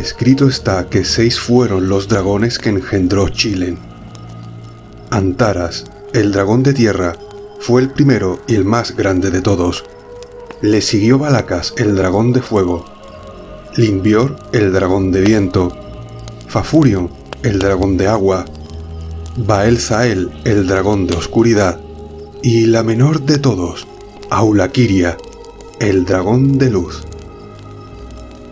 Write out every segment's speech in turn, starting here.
Escrito está que 6 fueron los dragones que engendró Chilen. Antaras, el dragón de tierra, fue el primero y el más grande de todos. Le siguió Valakas, el dragón de fuego, Limbior, el dragón de viento, Fafurion, el dragón de agua, Baelzael, el dragón de oscuridad, y la menor de todos, Aulakiria, el dragón de luz.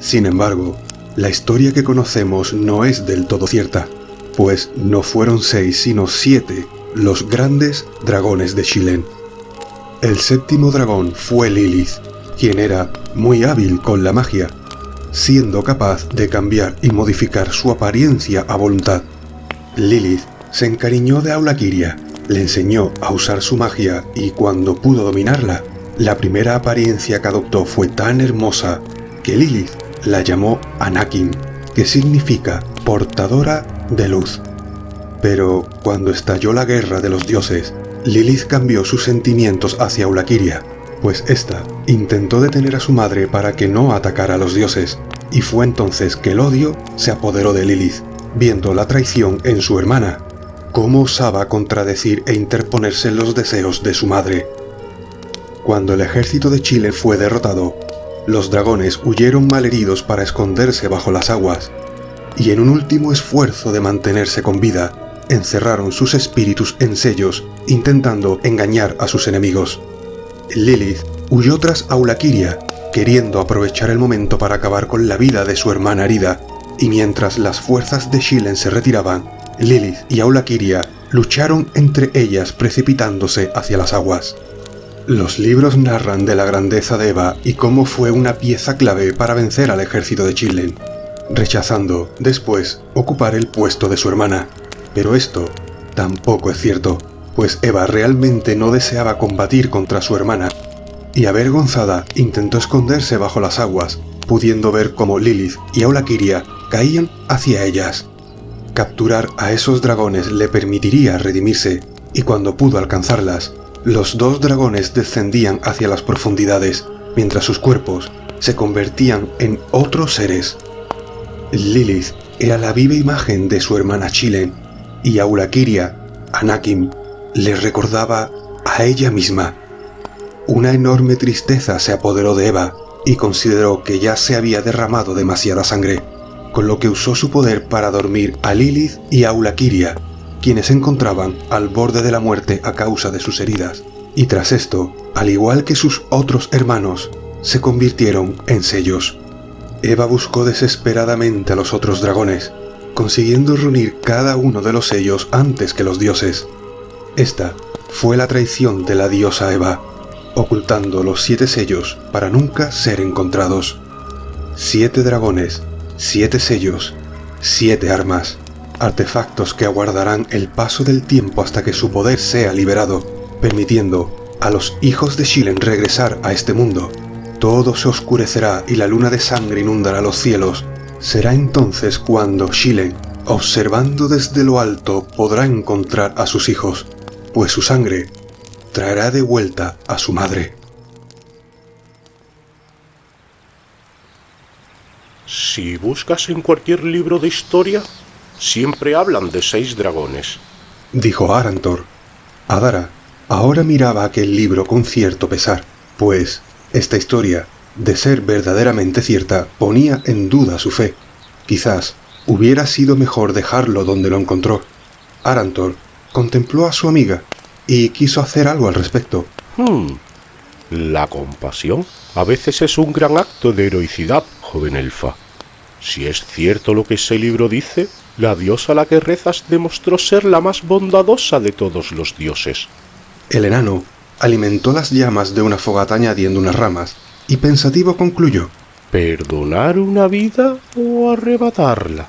Sin embargo, la historia que conocemos no es del todo cierta, pues no fueron 6 sino 7 los grandes dragones de Chilen. El séptimo dragón fue Lilith, quien era muy hábil con la magia, siendo capaz de cambiar y modificar su apariencia a voluntad. Lilith se encariñó de Aulakiria, le enseñó a usar su magia y cuando pudo dominarla, la primera apariencia que adoptó fue tan hermosa que Lilith la llamó Anakin, que significa portadora de luz. Pero cuando estalló la guerra de los dioses, Lilith cambió sus sentimientos hacia Aulakiria, pues ésta intentó detener a su madre para que no atacara a los dioses, y fue entonces que el odio se apoderó de Lilith, viendo la traición en su hermana. ¿Cómo osaba contradecir e interponerse en los deseos de su madre? Cuando el ejército de Chilen fue derrotado, los dragones huyeron malheridos para esconderse bajo las aguas, y en un último esfuerzo de mantenerse con vida, encerraron sus espíritus en sellos, intentando engañar a sus enemigos. Lilith huyó tras Aulakiria, queriendo aprovechar el momento para acabar con la vida de su hermana herida, y mientras las fuerzas de Chilen se retiraban, Lilith y Aulakiria lucharon entre ellas precipitándose hacia las aguas. Los libros narran de la grandeza de Eva y cómo fue una pieza clave para vencer al ejército de Chilen, rechazando después ocupar el puesto de su hermana. Pero esto tampoco es cierto, pues Eva realmente no deseaba combatir contra su hermana, y avergonzada intentó esconderse bajo las aguas, pudiendo ver cómo Lilith y Aulakiria caían hacia ellas. Capturar a esos dragones le permitiría redimirse, y cuando pudo alcanzarlas, los 2 dragones descendían hacia las profundidades, mientras sus cuerpos se convertían en otros seres. Lilith era la viva imagen de su hermana Chilen, y Aulakiria, Anakin, le recordaba a ella misma. Una enorme tristeza se apoderó de Eva, y consideró que ya se había derramado demasiada sangre, con lo que usó su poder para dormir a Lilith y a Aulakiria, quienes se encontraban al borde de la muerte a causa de sus heridas, y tras esto, al igual que sus otros hermanos, se convirtieron en sellos. Eva buscó desesperadamente a los otros dragones, consiguiendo reunir cada uno de los sellos antes que los dioses. Esta fue la traición de la diosa Eva, ocultando los 7 sellos para nunca ser encontrados. 7 dragones, 7 sellos, 7 armas, artefactos que aguardarán el paso del tiempo hasta que su poder sea liberado, permitiendo a los hijos de Chilen regresar a este mundo. Todo se oscurecerá y la luna de sangre inundará los cielos. Será entonces cuando Chilen, observando desde lo alto, podrá encontrar a sus hijos, pues su sangre traerá de vuelta a su madre. Si buscas en cualquier libro de historia, siempre hablan de 6 dragones, dijo Arantor. Adara ahora miraba aquel libro con cierto pesar, pues esta historia, de ser verdaderamente cierta, ponía en duda su fe. Quizás hubiera sido mejor dejarlo donde lo encontró. Arantor contempló a su amiga y quiso hacer algo al respecto. La compasión a veces es un gran acto de heroicidad, joven elfa. Si es cierto lo que ese libro dice, la diosa a la que rezas demostró ser la más bondadosa de todos los dioses. El enano alimentó las llamas de una fogata añadiendo unas ramas, y pensativo concluyó: ¿perdonar una vida o arrebatarla?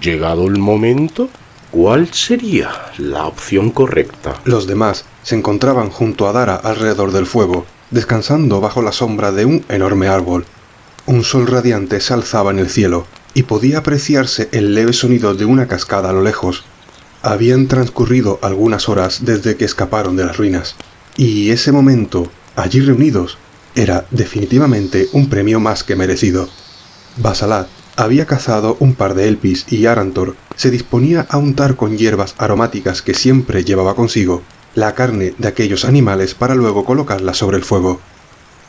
Llegado el momento, ¿cuál sería la opción correcta? Los demás se encontraban junto a Adara alrededor del fuego, descansando bajo la sombra de un enorme árbol. Un sol radiante se alzaba en el cielo, y podía apreciarse el leve sonido de una cascada a lo lejos. Habían transcurrido algunas horas desde que escaparon de las ruinas, y ese momento, allí reunidos, era definitivamente un premio más que merecido. Basalat había cazado un par de elpis y Arantor se disponía a untar con hierbas aromáticas que siempre llevaba consigo la carne de aquellos animales para luego colocarla sobre el fuego.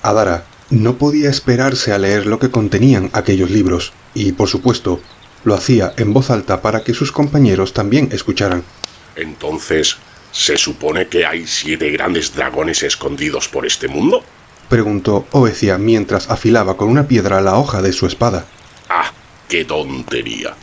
Adara no podía esperarse a leer lo que contenían aquellos libros y, por supuesto, lo hacía en voz alta para que sus compañeros también escucharan. Entonces, ¿se supone que hay 7 grandes dragones escondidos por este mundo? Preguntó Oecia mientras afilaba con una piedra la hoja de su espada. ¡Ah, qué tontería!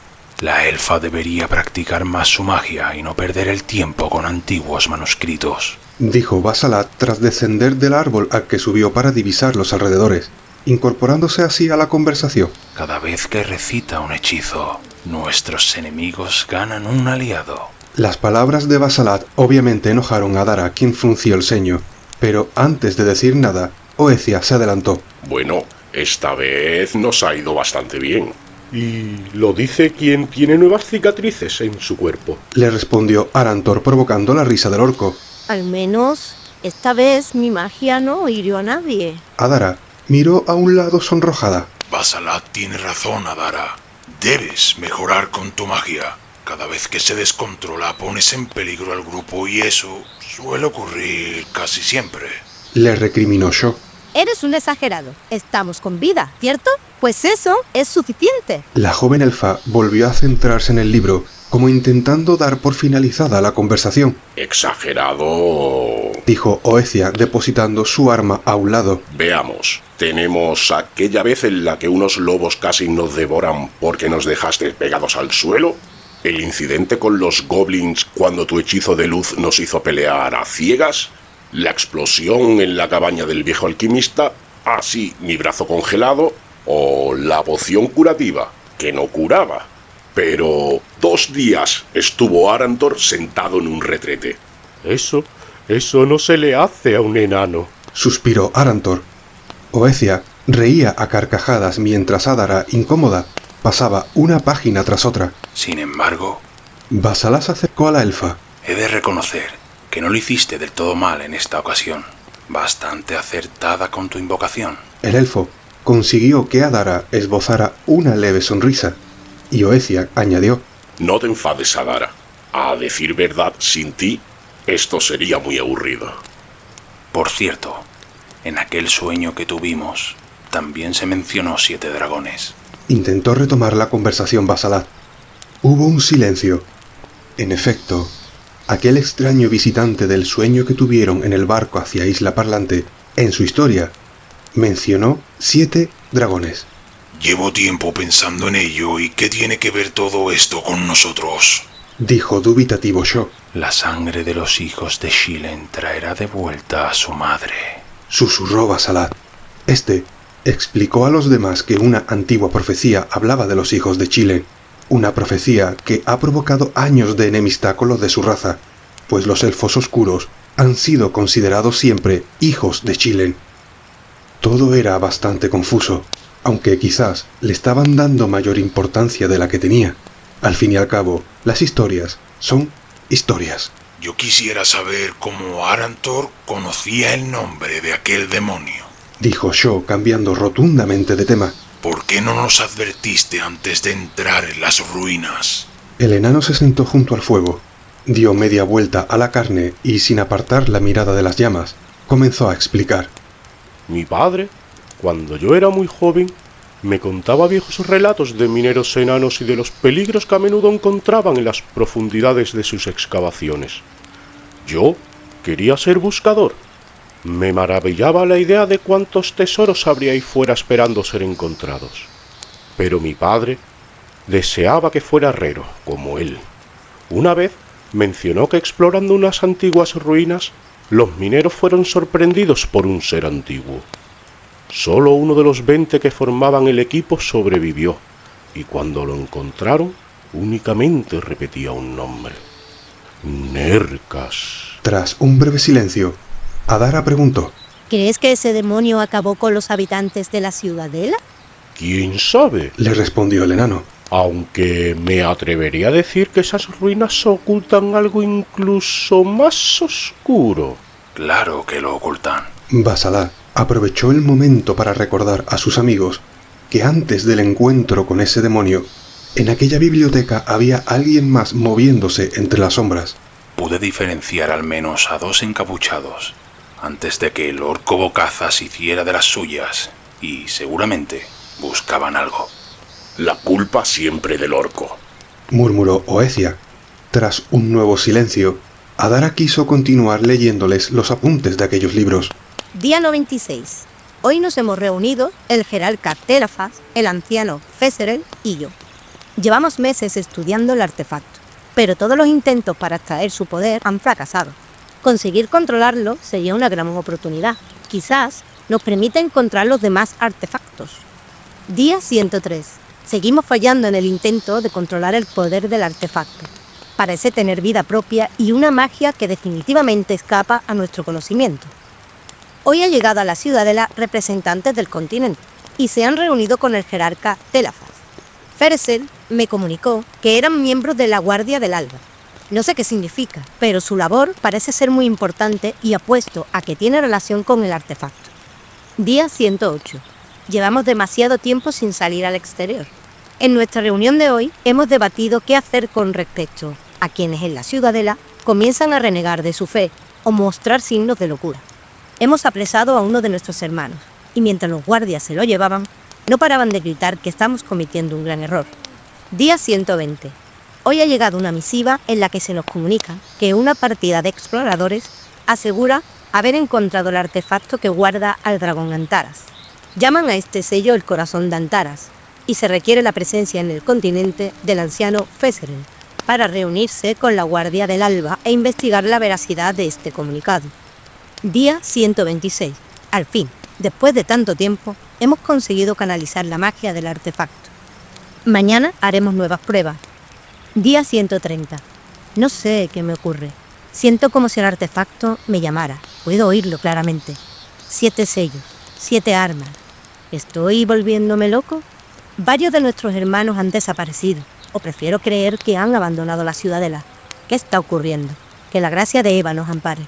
La elfa debería practicar más su magia y no perder el tiempo con antiguos manuscritos, dijo Basalat tras descender del árbol al que subió para divisar los alrededores, incorporándose así a la conversación. Cada vez que recita un hechizo, nuestros enemigos ganan un aliado. Las palabras de Basalat obviamente enojaron a Adara, quien frunció el ceño, pero antes de decir nada, Oecia se adelantó. Bueno, esta vez nos ha ido bastante bien. Y lo dice quien tiene nuevas cicatrices en su cuerpo, le respondió Arantor provocando la risa del orco. Al menos, esta vez mi magia no hirió a nadie. Adara miró a un lado sonrojada. Basalat tiene razón, Adara. Debes mejorar con tu magia. Cada vez que se descontrola pones en peligro al grupo y eso suele ocurrir casi siempre, le recriminó Sho. Eres un exagerado. Estamos con vida, ¿cierto? Pues eso es suficiente. La joven elfa volvió a centrarse en el libro, como intentando dar por finalizada la conversación. Exagerado, dijo Oecia, depositando su arma a un lado. Veamos, tenemos aquella vez en la que unos lobos casi nos devoran porque nos dejaste pegados al suelo. El incidente con los goblins cuando tu hechizo de luz nos hizo pelear a ciegas. La explosión en la cabaña del viejo alquimista, así mi brazo congelado, o la poción curativa, que no curaba. Pero 2 días estuvo Arantor sentado en un retrete. Eso no se le hace a un enano, suspiró Arantor. Oecia reía a carcajadas mientras Adara, incómoda, pasaba una página tras otra. Sin embargo, Basalat se acercó a la elfa. He de reconocer que no lo hiciste del todo mal en esta ocasión. Bastante acertada con tu invocación. El elfo consiguió que Adara esbozara una leve sonrisa, y Oecia añadió: No te enfades, Adara. A decir verdad, sin ti, esto sería muy aburrido. Por cierto, en aquel sueño que tuvimos, también se mencionó 7 dragones. Intentó retomar la conversación Basalat. Hubo un silencio. En efecto, aquel extraño visitante del sueño que tuvieron en el barco hacia Isla Parlante, en su historia, mencionó 7 dragones. Llevo tiempo pensando en ello y ¿qué tiene que ver todo esto con nosotros?, dijo dubitativo Sho. La sangre de los hijos de Shilen traerá de vuelta a su madre, susurró Basalat. Este explicó a los demás que una antigua profecía hablaba de los hijos de Shilen, una profecía que ha provocado años de enemistad con los de su raza, pues los elfos oscuros han sido considerados siempre hijos de Shilen. Todo era bastante confuso, aunque quizás le estaban dando mayor importancia de la que tenía. Al fin y al cabo, las historias son historias. Yo quisiera saber cómo Arantor conocía el nombre de aquel demonio, dijo Sho, cambiando rotundamente de tema. ¿Por qué no nos advertiste antes de entrar en las ruinas? El enano se sentó junto al fuego, dio media vuelta a la carne y, sin apartar la mirada de las llamas, comenzó a explicar. Mi padre, cuando yo era muy joven, me contaba viejos relatos de mineros enanos y de los peligros que a menudo encontraban en las profundidades de sus excavaciones. Yo quería ser buscador. Me maravillaba la idea de cuántos tesoros habría ahí fuera esperando ser encontrados. Pero mi padre deseaba que fuera herrero, como él. Una vez mencionó que explorando unas antiguas ruinas, los mineros fueron sorprendidos por un ser antiguo. Solo uno de los 20 que formaban el equipo sobrevivió, y cuando lo encontraron, únicamente repetía un nombre: Nercas. Tras un breve silencio, Adara preguntó: ¿Crees que ese demonio acabó con los habitantes de la ciudadela? ¿Quién sabe?, le respondió el enano. Aunque me atrevería a decir que esas ruinas ocultan algo incluso más oscuro. Claro que lo ocultan. Basalat aprovechó el momento para recordar a sus amigos que antes del encuentro con ese demonio, en aquella biblioteca había alguien más moviéndose entre las sombras. Pude diferenciar al menos a 2 encapuchados antes de que el orco bocazas hiciera de las suyas, y seguramente buscaban algo. La culpa siempre del orco, murmuró Oecia. Tras un nuevo silencio, Adara quiso continuar leyéndoles los apuntes de aquellos libros. Día 96. Hoy nos hemos reunido el jerarca Telafaz, el anciano Feserel y yo. Llevamos meses estudiando el artefacto, pero todos los intentos para extraer su poder han fracasado. Conseguir controlarlo sería una gran oportunidad. Quizás nos permita encontrar los demás artefactos. Día 103. Seguimos fallando en el intento de controlar el poder del artefacto. Parece tener vida propia y una magia que definitivamente escapa a nuestro conocimiento. Hoy ha llegado a la ciudadela representantes del continente y se han reunido con el jerarca Telafaz. Fersel me comunicó que eran miembros de la Guardia del Alba. No sé qué significa, pero su labor parece ser muy importante y apuesto a que tiene relación con el artefacto. Día 108. Llevamos demasiado tiempo sin salir al exterior. En nuestra reunión de hoy hemos debatido qué hacer con respecto a quienes en la ciudadela comienzan a renegar de su fe o mostrar signos de locura. Hemos apresado a uno de nuestros hermanos y mientras los guardias se lo llevaban, no paraban de gritar que estamos cometiendo un gran error. Día 120. Hoy ha llegado una misiva en la que se nos comunica que una partida de exploradores asegura haber encontrado el artefacto que guarda al dragón Antaras. Llaman a este sello el corazón de Antaras y se requiere la presencia en el continente del anciano Feserel para reunirse con la Guardia del Alba e investigar la veracidad de este comunicado. Día 126. Al fin, después de tanto tiempo, hemos conseguido canalizar la magia del artefacto. Mañana haremos nuevas pruebas. Día 130. No sé qué me ocurre. Siento como si el artefacto me llamara. Puedo oírlo claramente. 7 sellos, 7 armas. ¿Estoy volviéndome loco? Varios de nuestros hermanos han desaparecido, o prefiero creer que han abandonado la ciudadela. ¿Qué está ocurriendo? Que la gracia de Eva nos ampare.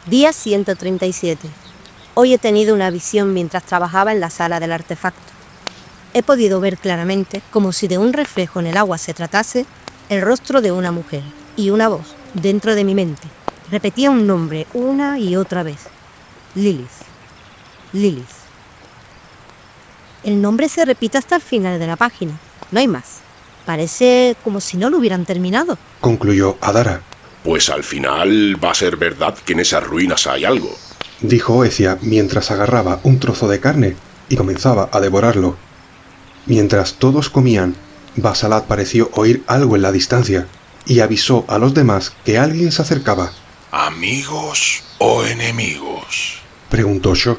Día 137. Hoy he tenido una visión mientras trabajaba en la sala del artefacto. He podido ver claramente, como si de un reflejo en el agua se tratase, el rostro de una mujer y una voz, dentro de mi mente, repetía un nombre una y otra vez. Lilith. Lilith. El nombre se repite hasta el final de la página. No hay más. Parece como si no lo hubieran terminado, concluyó Adara. Pues al final va a ser verdad que en esas ruinas hay algo, dijo Oecia mientras agarraba un trozo de carne y comenzaba a devorarlo. Mientras todos comían, Basalat pareció oír algo en la distancia y avisó a los demás que alguien se acercaba. ¿Amigos o enemigos?, preguntó Sho.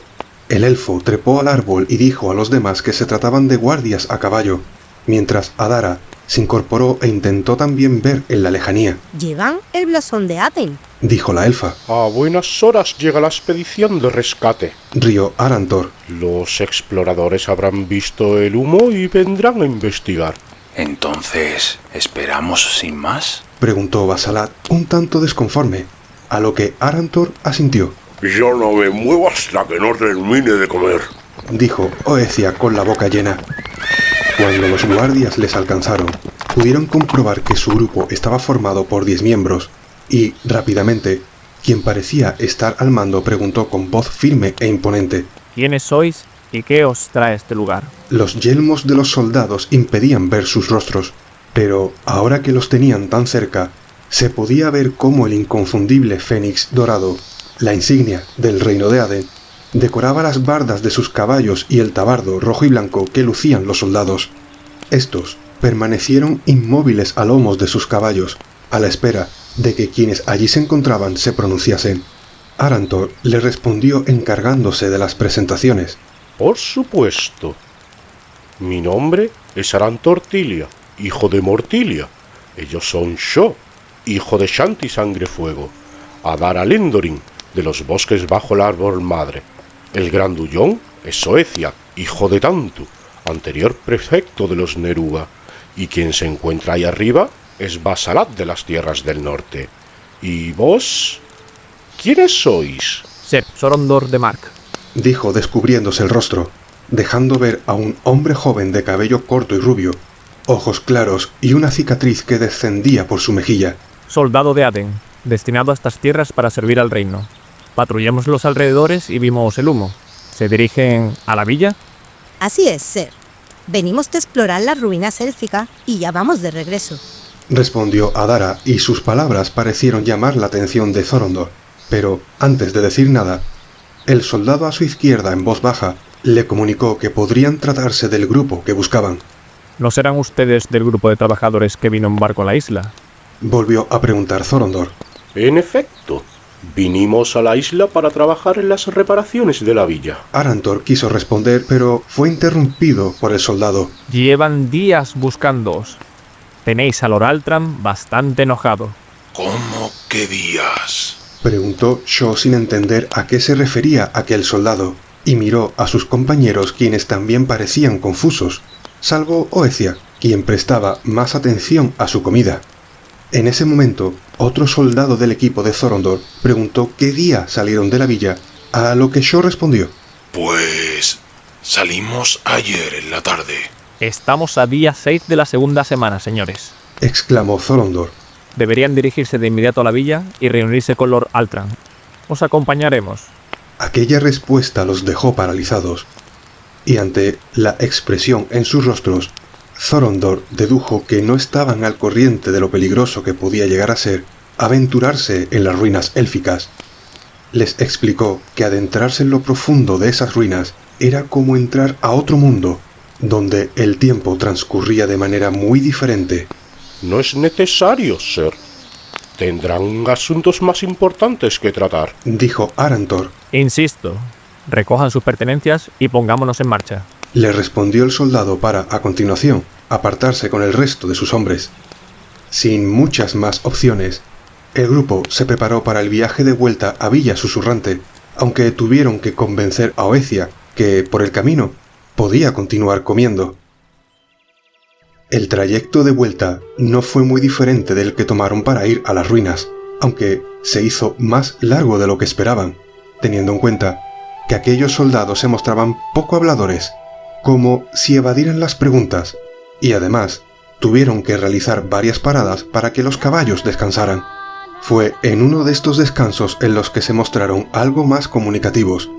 El elfo trepó al árbol y dijo a los demás que se trataban de guardias a caballo, mientras Adara se incorporó e intentó también ver en la lejanía. Llevan el blasón de Aten, dijo la elfa. A buenas horas llega la expedición de rescate, rió Arantor. Los exploradores habrán visto el humo y vendrán a investigar. Entonces, ¿esperamos sin más?, preguntó Basalat un tanto desconforme, a lo que Arantor asintió. Yo no me muevo hasta que no termine de comer, dijo Oecia con la boca llena. Cuando los guardias les alcanzaron, pudieron comprobar que su grupo estaba formado por 10 miembros, y, rápidamente, quien parecía estar al mando preguntó con voz firme e imponente. ¿Quiénes sois y qué os trae a este lugar? Los yelmos de los soldados impedían ver sus rostros, pero ahora que los tenían tan cerca, se podía ver cómo el inconfundible fénix dorado, la insignia del reino de Aden, decoraba las bardas de sus caballos y el tabardo rojo y blanco que lucían los soldados. Estos permanecieron inmóviles a lomos de sus caballos, a la espera de que quienes allí se encontraban se pronunciasen. Arantor le respondió encargándose de las presentaciones. Por supuesto. Mi nombre es Arantor Tilia, hijo de Mortilia. Ellos son Sho, hijo de Shanti Sangrefuego, Adara Lendorin, de los bosques bajo el árbol madre. El grandullón es Oecia, hijo de Tantu, anterior prefecto de los Neruga, y quien se encuentra ahí arriba es Basalat de las tierras del norte. ¿Y vos? ¿Quiénes sois? Sep, Sorondor de Mark. Dijo descubriéndose el rostro. dejando ver a un hombre joven de cabello corto y rubio, ojos claros y una cicatriz que descendía por su mejilla. Soldado de Aden, destinado a estas tierras para servir al reino. Patrullamos los alrededores y vimos el humo. ¿Se dirigen a la villa? Así es, Ser. Venimos de explorar las ruinas élficas y ya vamos de regreso. Respondió Adara y sus palabras parecieron llamar la atención de Thorondor. Pero, antes de decir nada, el soldado a su izquierda en voz baja le comunicó que podrían tratarse del grupo que buscaban. ¿No serán ustedes del grupo de trabajadores que vino en barco a la isla? Volvió a preguntar Thorondor. En efecto, vinimos a la isla para trabajar en las reparaciones de la villa. Arantor quiso responder, pero fue interrumpido por el soldado. Llevan días buscándoos. Tenéis a Lord Altram bastante enojado. ¿Cómo que días? Preguntó Shaw sin entender a qué se refería aquel soldado, y miró a sus compañeros, quienes también parecían confusos, salvo Oecia, quien prestaba más atención a su comida. En ese momento, otro soldado del equipo de Thorondor preguntó qué día salieron de la villa, a lo que Shaw respondió. Pues salimos ayer en la tarde. Estamos a día 6 de la segunda semana, señores. Exclamó Thorondor. Deberían dirigirse de inmediato a la villa y reunirse con Lord Altram. Os acompañaremos. Aquella respuesta los dejó paralizados, y ante la expresión en sus rostros, Thorondor dedujo que no estaban al corriente de lo peligroso que podía llegar a ser aventurarse en las ruinas élficas. Les explicó que adentrarse en lo profundo de esas ruinas era como entrar a otro mundo, donde el tiempo transcurría de manera muy diferente. No es necesario, Ser. Tendrán asuntos más importantes que tratar, dijo Arantor. Insisto, recojan sus pertenencias y pongámonos en marcha. Le respondió el soldado para, a continuación, apartarse con el resto de sus hombres. Sin muchas más opciones, el grupo se preparó para el viaje de vuelta a Villa Susurrante, aunque tuvieron que convencer a Oecia que, por el camino, podía continuar comiendo. El trayecto de vuelta no fue muy diferente del que tomaron para ir a las ruinas, aunque se hizo más largo de lo que esperaban, teniendo en cuenta que aquellos soldados se mostraban poco habladores, como si evadieran las preguntas, y además tuvieron que realizar varias paradas para que los caballos descansaran. Fue en uno de estos descansos en los que se mostraron algo más comunicativos.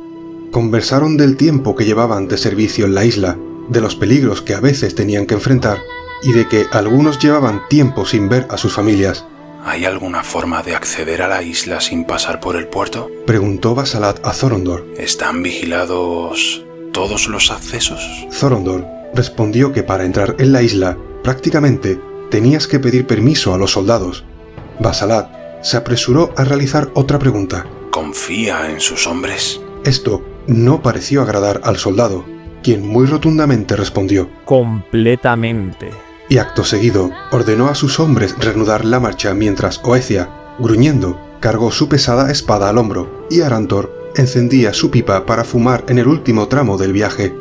Conversaron del tiempo que llevaban de servicio en la isla, de los peligros que a veces tenían que enfrentar, y de que algunos llevaban tiempo sin ver a sus familias. ¿Hay alguna forma de acceder a la isla sin pasar por el puerto? Preguntó Basalat a Thorondor. ¿Están vigilados todos los accesos? Thorondor respondió que para entrar en la isla, prácticamente, tenías que pedir permiso a los soldados. Basalat se apresuró a realizar otra pregunta. ¿Confía en sus hombres? Esto no pareció agradar al soldado, quien muy rotundamente respondió. Completamente. Y acto seguido ordenó a sus hombres reanudar la marcha mientras Oecia, gruñendo, cargó su pesada espada al hombro y Arantor encendía su pipa para fumar en el último tramo del viaje.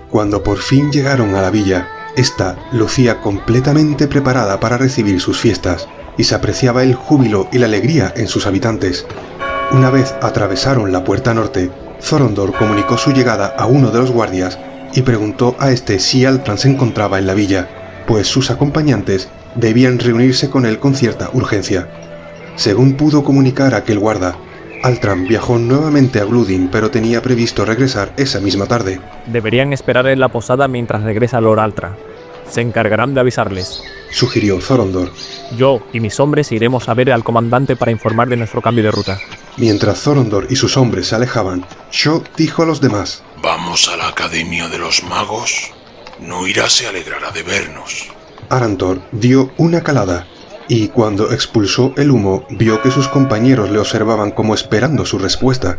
Cuando por fin llegaron a la villa, ésta lucía completamente preparada para recibir sus fiestas y se apreciaba el júbilo y la alegría en sus habitantes. Una vez atravesaron la puerta norte, Thorondor comunicó su llegada a uno de los guardias y preguntó a este si Altram se encontraba en la villa, pues sus acompañantes debían reunirse con él con cierta urgencia. Según pudo comunicar aquel guarda, Altram viajó nuevamente a Gludin, pero tenía previsto regresar esa misma tarde. Deberían esperar en la posada mientras regresa Lord Altram. Se encargarán de avisarles. Sugirió Thorondor. Yo y mis hombres iremos a ver al comandante para informar de nuestro cambio de ruta. Mientras Thorondor y sus hombres se alejaban, Shaw dijo a los demás. ¿Vamos a la Academia de los Magos? Noira se alegrará de vernos. Arantor dio una calada, y cuando expulsó el humo, vio que sus compañeros le observaban como esperando su respuesta.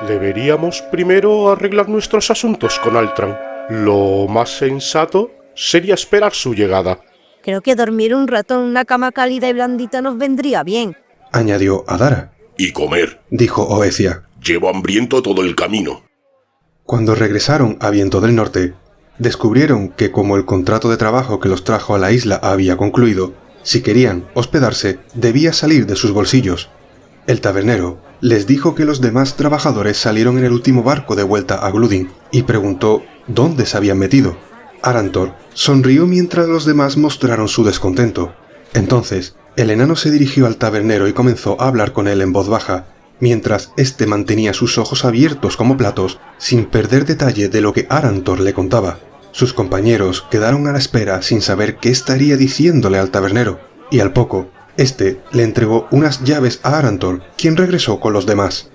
Deberíamos primero arreglar nuestros asuntos con Altram. Lo más sensato sería esperar su llegada. Creo que dormir un rato en una cama cálida y blandita nos vendría bien, añadió Adara. Y comer. Dijo Oecia. Llevo hambriento todo el camino. Cuando regresaron a Viento del Norte, descubrieron que como el contrato de trabajo que los trajo a la isla había concluido, si querían hospedarse, debía salir de sus bolsillos. El tabernero les dijo que los demás trabajadores salieron en el último barco de vuelta a Gludin y preguntó dónde se habían metido. Arantor sonrió mientras los demás mostraron su descontento. Entonces, el enano se dirigió al tabernero y comenzó a hablar con él en voz baja, mientras éste mantenía sus ojos abiertos como platos, sin perder detalle de lo que Arantor le contaba. Sus compañeros quedaron a la espera sin saber qué estaría diciéndole al tabernero, y al poco, este le entregó unas llaves a Arantor, quien regresó con los demás.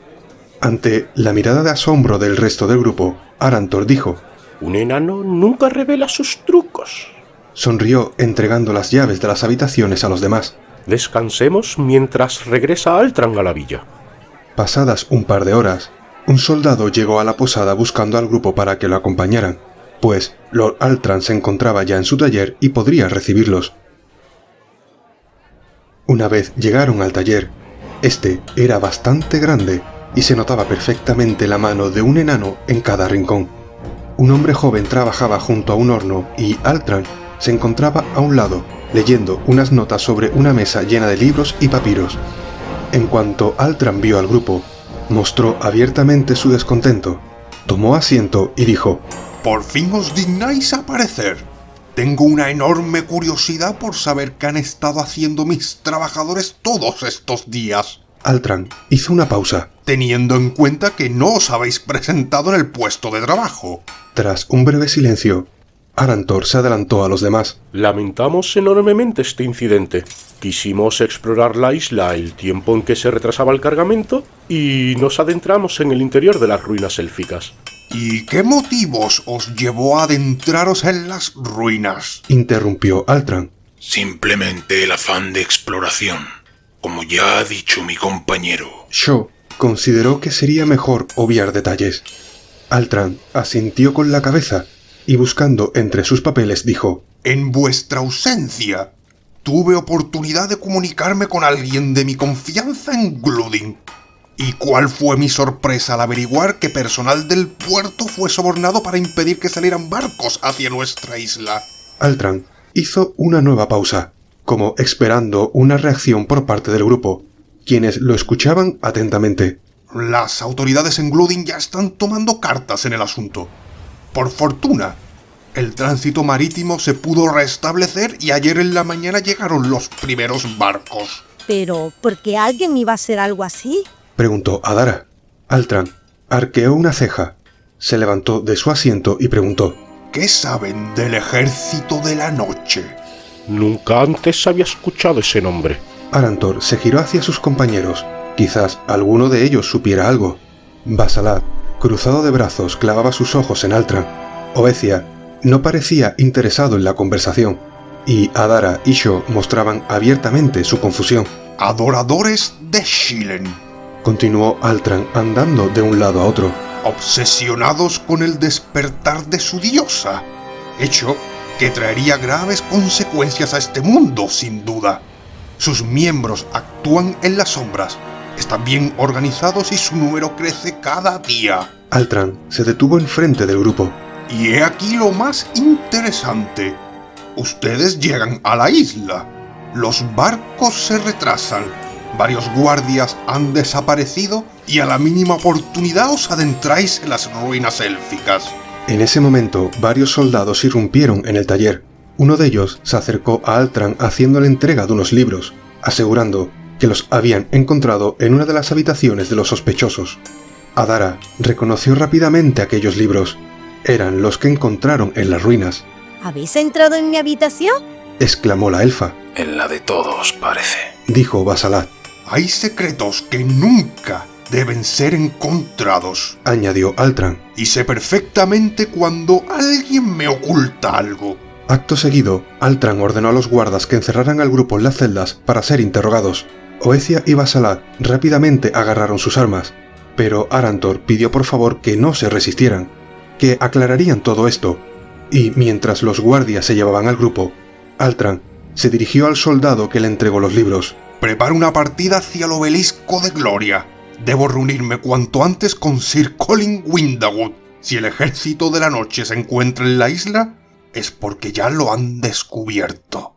Ante la mirada de asombro del resto del grupo, Arantor dijo: Un enano nunca revela sus trucos. Sonrió entregando las llaves de las habitaciones a los demás. Descansemos mientras regresa Altran a la villa. Pasadas un par de horas, un soldado llegó a la posada buscando al grupo para que lo acompañaran, pues Lord Altran se encontraba ya en su taller y podría recibirlos. Una vez llegaron al taller, este era bastante grande y se notaba perfectamente la mano de un enano en cada rincón. Un hombre joven trabajaba junto a un horno y Altran se encontraba a un lado, leyendo unas notas sobre una mesa llena de libros y papiros. En cuanto Altran vio al grupo, mostró abiertamente su descontento, tomó asiento y dijo: Por fin os dignáis aparecer. Tengo una enorme curiosidad por saber qué han estado haciendo mis trabajadores todos estos días. Altran hizo una pausa, teniendo en cuenta que no os habéis presentado en el puesto de trabajo. Tras un breve silencio, Arantor se adelantó a los demás. Lamentamos enormemente este incidente. Quisimos explorar la isla el tiempo en que se retrasaba el cargamento y nos adentramos en el interior de las ruinas élficas. ¿Y qué motivos os llevó a adentraros en las ruinas? Interrumpió Altran. Simplemente el afán de exploración, como ya ha dicho mi compañero. Shaw consideró que sería mejor obviar detalles. Altran asintió con la cabeza y buscando entre sus papeles dijo: En vuestra ausencia, tuve oportunidad de comunicarme con alguien de mi confianza en Gludin. ¿Y cuál fue mi sorpresa al averiguar que personal del puerto fue sobornado para impedir que salieran barcos hacia nuestra isla? Altran hizo una nueva pausa, como esperando una reacción por parte del grupo, quienes lo escuchaban atentamente. Las autoridades en Gludin ya están tomando cartas en el asunto. Por fortuna, el tránsito marítimo se pudo restablecer y ayer en la mañana llegaron los primeros barcos. Pero, ¿por qué alguien iba a hacer algo así? Preguntó Adara. Altran arqueó una ceja, se levantó de su asiento y preguntó: ¿Qué saben del ejército de la noche? Nunca antes había escuchado ese nombre. Arantor se giró hacia sus compañeros. Quizás alguno de ellos supiera algo. Basalat, cruzado de brazos, clavaba sus ojos en Altran. Obecia no parecía interesado en la conversación, y Adara y Shaw mostraban abiertamente su confusión. Adoradores de Shilen, continuó Altran andando de un lado a otro. Obsesionados con el despertar de su diosa, hecho que traería graves consecuencias a este mundo, sin duda. Sus miembros actúan en las sombras, están bien organizados y su número crece cada día. Altran se detuvo enfrente del grupo. Y he aquí lo más interesante. Ustedes llegan a la isla. Los barcos se retrasan. Varios guardias han desaparecido y a la mínima oportunidad os adentráis en las ruinas élficas. En ese momento, varios soldados irrumpieron en el taller. Uno de ellos se acercó a Altran haciéndole entrega de unos libros, asegurando que los habían encontrado en una de las habitaciones de los sospechosos. Adara reconoció rápidamente aquellos libros. Eran los que encontraron en las ruinas. ¿Habéis entrado en mi habitación? Exclamó la elfa. En la de todos, parece. Dijo Basalat. Hay secretos que nunca deben ser encontrados, añadió Altran. Y sé perfectamente cuando alguien me oculta algo. Acto seguido, Altran ordenó a los guardas que encerraran al grupo en las celdas para ser interrogados. Oecia y Basalat rápidamente agarraron sus armas, pero Arantor pidió por favor que no se resistieran, que aclararían todo esto, y mientras los guardias se llevaban al grupo, Altran se dirigió al soldado que le entregó los libros. Prepara una partida hacia el obelisco de Gloria. Debo reunirme cuanto antes con Sir Colin Windawood. Si el ejército de la noche se encuentra en la isla, es porque ya lo han descubierto.